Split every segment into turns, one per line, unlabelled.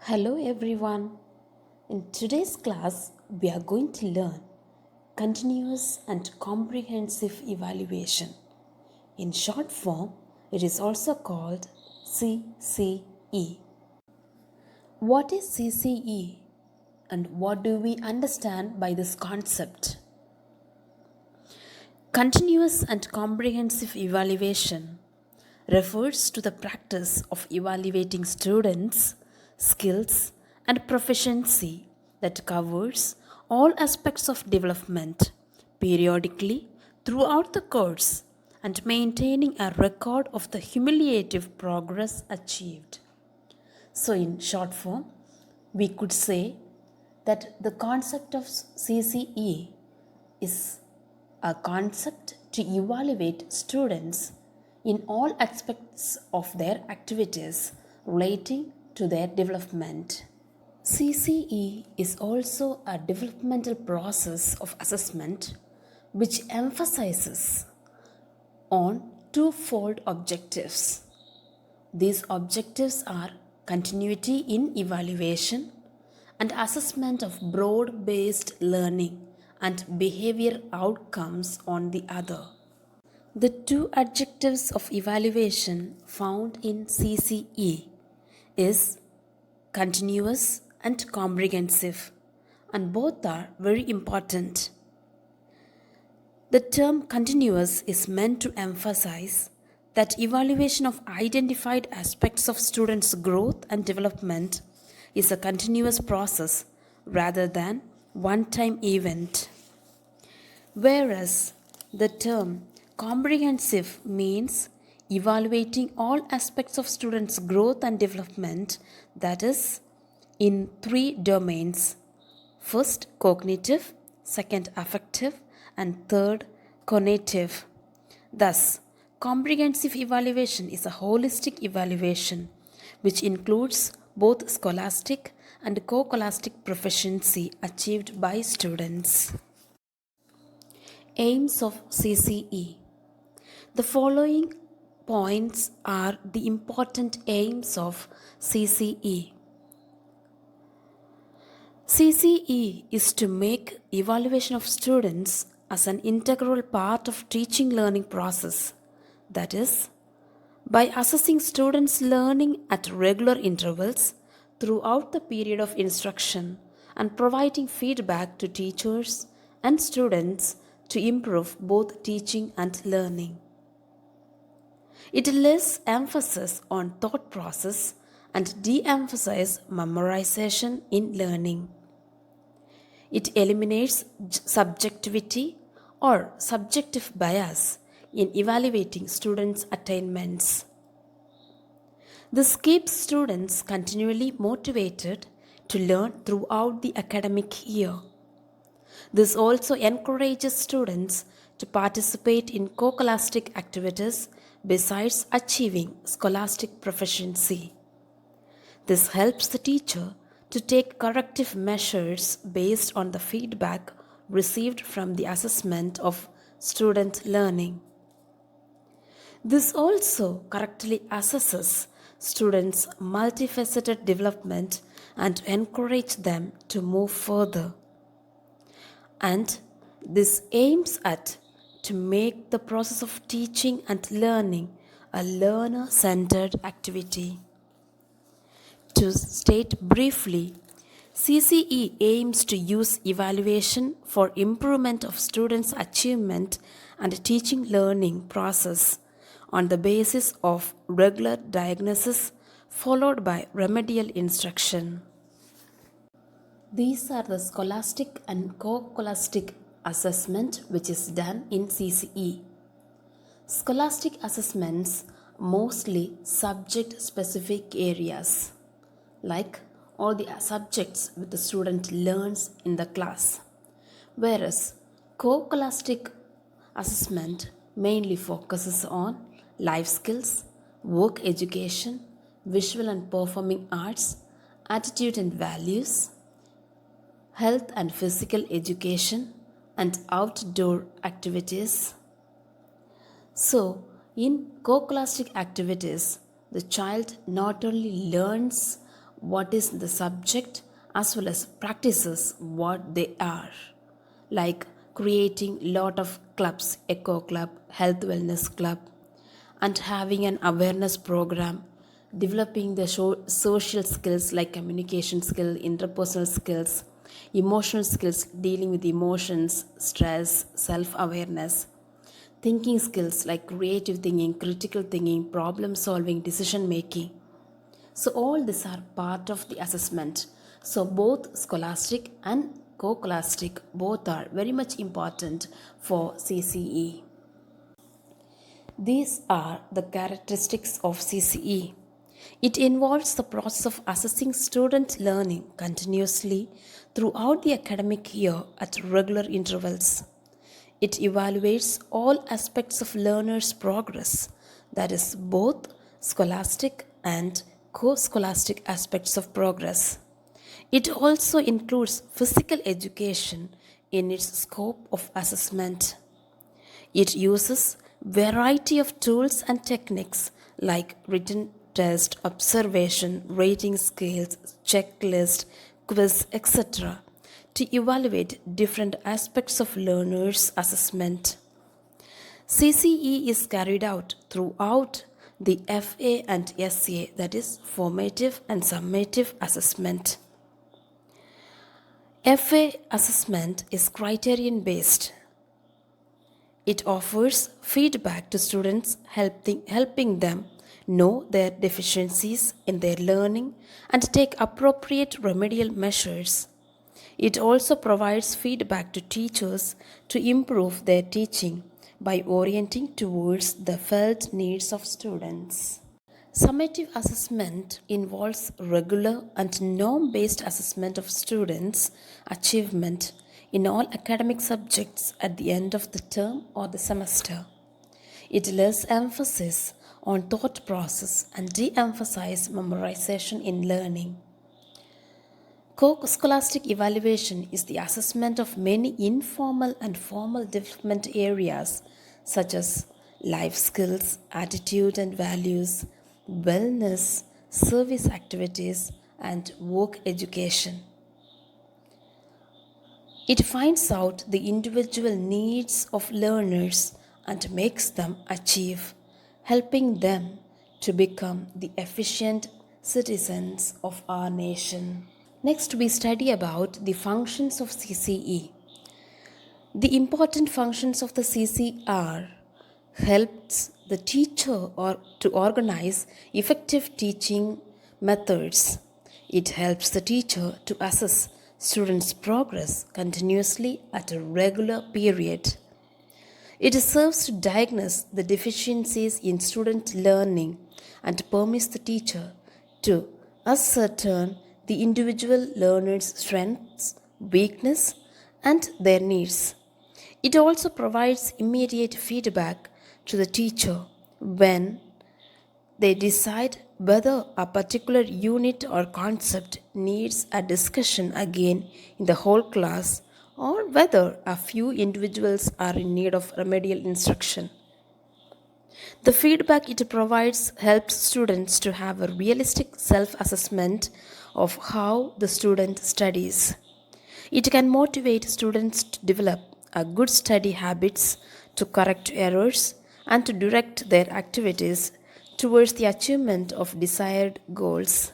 Hello everyone. In today's class, we are going to learn continuous and comprehensive evaluation. In short form, it is also called CCE. What is CCE and what do we understand by this concept? Continuous and comprehensive evaluation refers to the practice of evaluating students' skills and proficiency that covers all aspects of development periodically throughout the course and maintaining a record of the cumulative progress achieved. So, in short form, we could say that the concept of CCE is a concept to evaluate students in all aspects of their activities relating to their development. CCE is also a developmental process of assessment which emphasizes on twofold objectives. These objectives are continuity in evaluation and assessment of broad based learning and behavior outcomes on the other. The two adjectives of evaluation found in CCE is continuous and comprehensive, and both are very important. The term continuous is meant to emphasize that evaluation of identified aspects of students' growth and development is a continuous process rather than one-time event. Whereas the term comprehensive means evaluating all aspects of students' growth and development, that is, in three domains: first, cognitive, second, affective, and third, cognitive. Thus, comprehensive evaluation is a holistic evaluation which includes both scholastic and coclassic proficiency achieved by students. Aims of CCE. The following points are the important aims of CCE. CCE is to make evaluation of students as an integral part of teaching learning process. That is, by assessing students' learning at regular intervals throughout the period of instruction and providing feedback to teachers and students to improve both teaching and learning. It lays emphasis on thought process and de-emphasize memorization in learning. It eliminates subjectivity or subjective bias in evaluating students' attainments. This keeps students continually motivated to learn throughout the academic year. This also encourages students to participate in coclassic activities besides achieving scholastic proficiency. This helps the teacher to take corrective measures based on the feedback received from the assessment of student learning. This also correctly assesses students' multifaceted development and encourages them to move further. And this aims at to make the process of teaching and learning a learner-centered activity. To state briefly, CCE aims to use evaluation for improvement of students' achievement and teaching learning process on the basis of regular diagnosis followed by remedial instruction. These are the scholastic and coclassic assessment which is done in CCE. Scholastic assessments mostly subject specific areas like all the subjects which the student learns in the class, whereas coclassic assessment mainly focuses on life skills, work education, visual and performing arts, attitude and values, health and physical education, and outdoor activities. So, in coclassic activities, the child not only learns what is the subject as well as practices what they are, like creating lot of clubs, eco club, health wellness club, and having an awareness program, developing the social skills like communication skill, interpersonal skills, emotional skills, dealing with emotions, stress, self awareness, thinking skills like creative thinking, critical thinking, problem solving, decision making. So, all these are part of the assessment. So, both scholastic and coclassic both are very much important for CCE. These are the characteristics of CCE. It involves the process of assessing student learning continuously throughout the academic year at regular intervals. It evaluates all aspects of learners' progress, that is, both scholastic and co scholastic aspects of progress. It also includes physical education in its scope of assessment. It uses variety of tools and techniques like written test, observation, rating scales, checklist, quiz, etc. to evaluate different aspects of learners' assessment. CCE is carried out throughout the FA and SA, that is formative and summative assessment. FA assessment is criterion based. It offers feedback to students, helping them know their deficiencies in their learning and take appropriate remedial measures. It also provides feedback to teachers to improve their teaching by orienting towards the felt needs of students. Summative assessment involves regular and norm based assessment of students' achievement in all academic subjects at the end of the term or the semester. It lays emphasis on thought process and de emphasizes memorization in learning. Co-scholastic evaluation is the assessment of many informal and formal development areas such as life skills, attitude and values, wellness, service activities, and work education. It finds out the individual needs of learners and makes them achieve, helping them to become the efficient citizens of our nation. Next, we study about the functions of CCE. The important functions of the CCE are helps the teacher or to organize effective teaching methods. It helps the teacher to assess students' progress continuously at a regular period. It serves to diagnose the deficiencies in student learning and permits the teacher to ascertain the individual learner's strengths, weakness, and their needs. It also provides immediate feedback to the teacher when they decide whether a particular unit or concept needs a discussion again in the whole class or whether a few individuals are in need of remedial instruction. The feedback it provides helps students to have a realistic self assessment of how the student studies. It can motivate students to develop a good study habits, to correct errors, and to direct their activities towards the achievement of desired goals.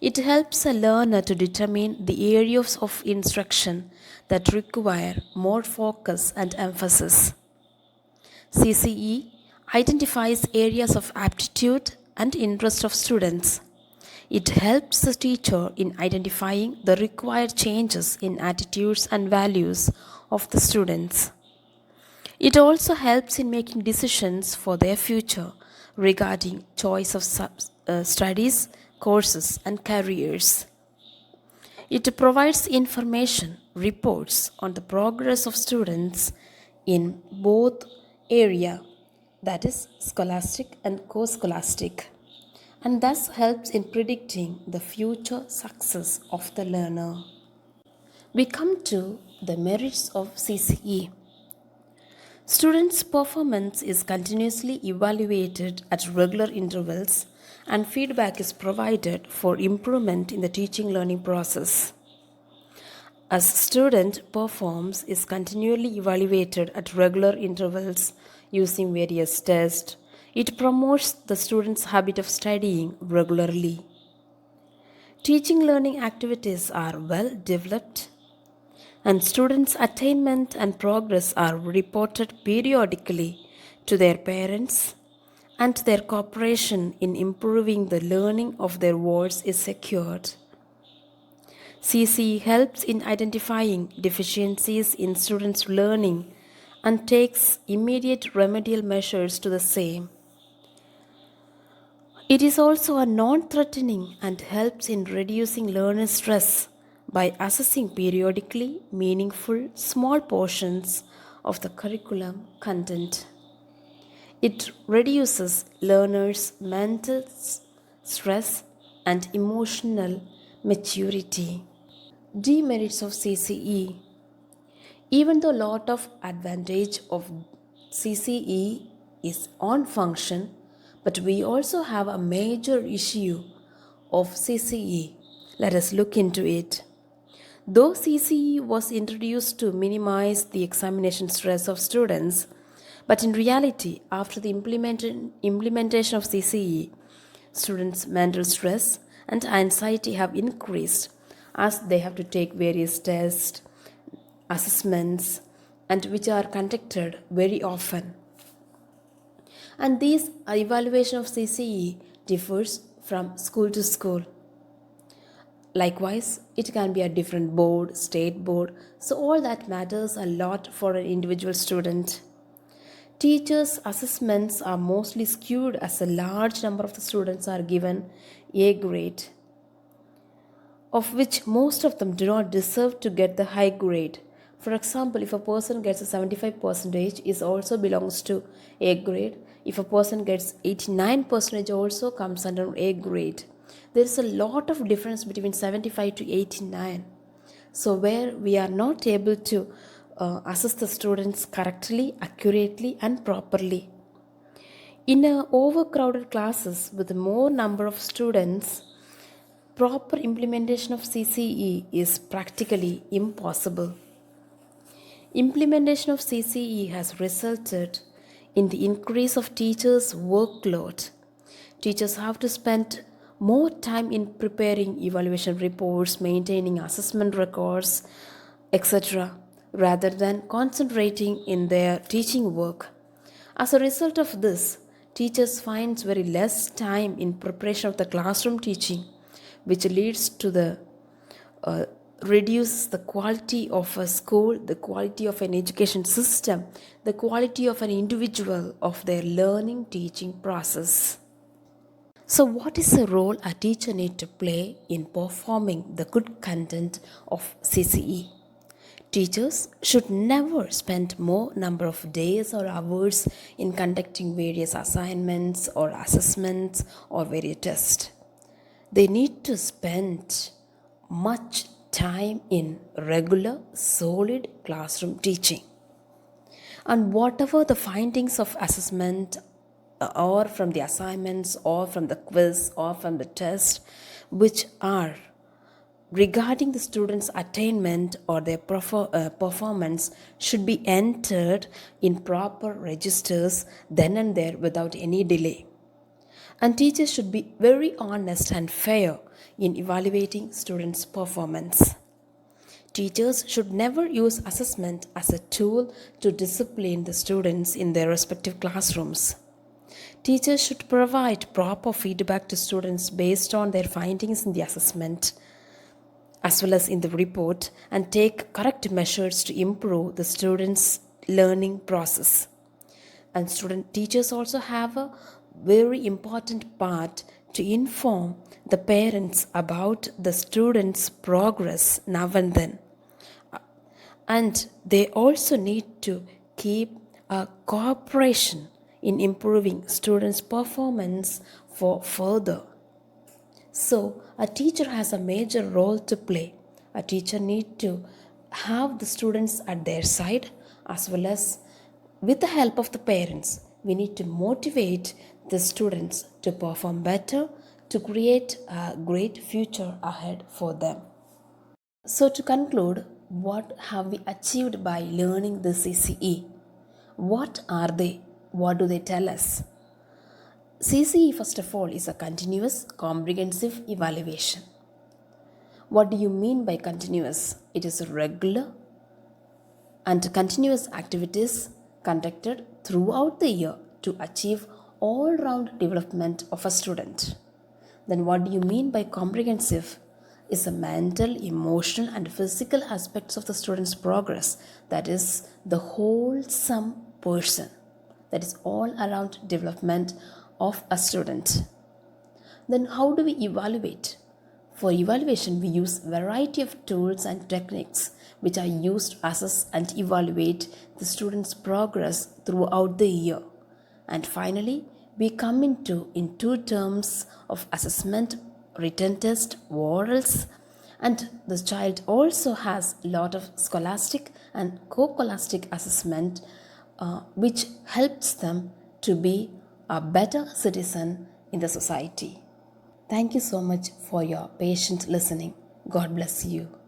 It helps a learner to determine the areas of instruction that require more focus and emphasis. CCE identifies areas of aptitude and interest of students. It helps the teacher in identifying the required changes in attitudes and values of the students. It also helps in making decisions for their future regarding choice of studies, courses, and careers. It provides information, reports on the progress of students in both area, that is scholastic and co-scholastic, and thus helps in predicting the future success of the learner. We come to the merits of CCE. Students' performance is continuously evaluated at regular intervals and feedback is provided for improvement in the teaching learning process. As student performs is continually evaluated at regular intervals using various tests. It promotes the student's habit of studying regularly. Teaching learning activities are well developed and students' attainment and progress are reported periodically to their parents and their cooperation in improving the learning of their wards is secured. CCE helps in identifying deficiencies in students' learning and takes immediate remedial measures to the same. It is also a non-threatening and helps in reducing learner stress by assessing periodically meaningful small portions of the curriculum content. It reduces learners' mental stress and emotional maturity. Demerits of CCE. Even though a lot of advantage of CCE is on function, but we also have a major issue of CCE. Let us look into it. Though CCE was introduced to minimize the examination stress of students, but in reality, after the implementation of CCE, students' mental stress and anxiety have increased as they have to take various tests, assessments, and which are conducted very often. And this evaluation of CCE differs from school to school. Likewise, it can be a different board, state board, so all that matters a lot for an individual student. Teachers' assessments are mostly skewed as a large number of the students are given A grade, of which most of them do not deserve to get the high grade. For example, if a person gets a 75% is also belongs to A grade. If a person gets 89% also comes under A grade. There is a lot of difference between 75 to 89. So where we are not able to assess the students correctly, accurately and properly. In overcrowded classes with more number of students, proper implementation of CCE is practically impossible. Implementation of CCE has resulted in the increase of teachers' workload. Teachers have to spend more time in preparing evaluation reports, maintaining assessment records, etc., rather than concentrating in their teaching work. As a result of this, teachers find very less time in preparation of the classroom teaching, which leads to the reduces the quality of a school, the quality of an education system, the quality of an individual of their learning teaching process. So, what is the role a teacher needs to play in performing the good content of CCE? Teachers should never spend more number of days or hours in conducting various assignments or assessments or various tests. They need to spend much time in regular, solid classroom teaching. And whatever the findings of assessment or from the assignments or from the quiz or from the test, which are regarding the students' attainment or their performance, should be entered in proper registers then and there without any delay. And teachers should be very honest and fair in evaluating students' performance. Teachers should never use assessment as a tool to discipline the students in their respective classrooms. Teachers should provide proper feedback to students based on their findings in the assessment as well as in the report and take correct measures to improve the students' learning process. And teachers also have a very important part to inform the parents about the students' progress now and then. And they also need to keep a cooperation in improving students' performance for further. So, a teacher has a major role to play. A teacher needs to have the students at their side as well as with the help of the parents. we need to motivate the students to perform better, to create a great future ahead for them. So, to conclude, what have we achieved by learning the CCE? What are they? What do they tell us? CCE, first of all, is a continuous comprehensive evaluation. What do you mean by continuous? It is regular and continuous activities conducted throughout the year to achieve all round development of a student. Then, what do you mean by comprehensive? Is the mental, emotional, and physical aspects of the student's progress, that is, the wholesome person, that is, all around development of a student. Then, how do we evaluate? For evaluation, we use variety of tools and techniques which are used to assess and evaluate the student's progress throughout the year. And finally, we come into in two terms of assessment: written test, orals, and the child also has a lot of scholastic and coclassic assessment, which helps them to be a better citizen in the society. Thank you so much for your patient listening. God bless you.